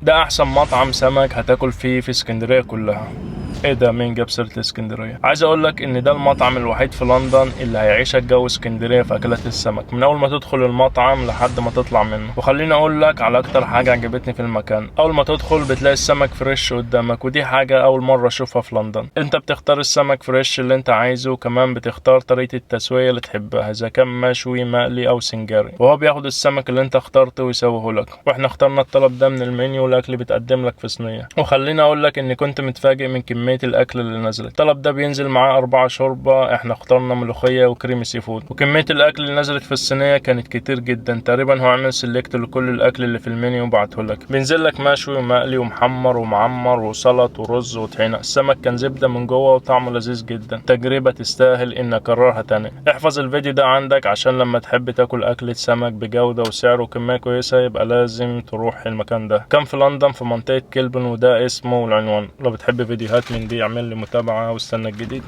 ده احسن مطعم سمك هتاكل فيه في اسكندرية كلها. ايه ده؟ مين جاب سيرة اسكندرية؟ عايز اقول لك ان ده المطعم الوحيد في لندن اللي هيعيشك جو اسكندرية في اكلات السمك من اول ما تدخل المطعم لحد ما تطلع منه. وخليني اقول لك على اكتر حاجة عجبتني في المكان. اول ما تدخل بتلاقي السمك فريش قدامك، ودي حاجة اول مرة اشوفها في لندن. انت بتختار السمك فريش اللي انت عايزه، وكمان بتختار طريقة التسوية اللي تحبها، اذا كان مشوي مقلي او سنجاري، وهو بياخد السمك اللي انت اخترته ويسويه لك. واحنا اخترنا الطلب ده من المنيو، والاكل بيتقدم لك في صينية. وخليني اقول لك اني كنت متفاجئ من كمية الاكل اللي نزلت. الطلب ده بينزل معاه 4 شوربة، احنا اخترنا ملوخية وكريم سي فود. وكمية الاكل اللي نزلت في الصينية كانت كتير جدا، تقريبا هو عامل سيلكت لكل الاكل اللي في المنيو وبعته لك. بينزل لك مشوي ومقلي ومحمر ومعمر وسلط ورز وطحينة. السمك كان زبدة من جوه وطعمه لذيذ جدا، تجربة تستاهل ان اكررها تاني. احفظ الفيديو ده عندك عشان لما تحب تاكل اكلة سمك بجودة وسعر وكمية كويسة يبقى لازم تروح المكان ده. كان في لندن في منطقة كيلبن، وده اسمه والعنوان. لو بتحب فيديوهات من دي اعمل لي متابعة واستنى الجديد.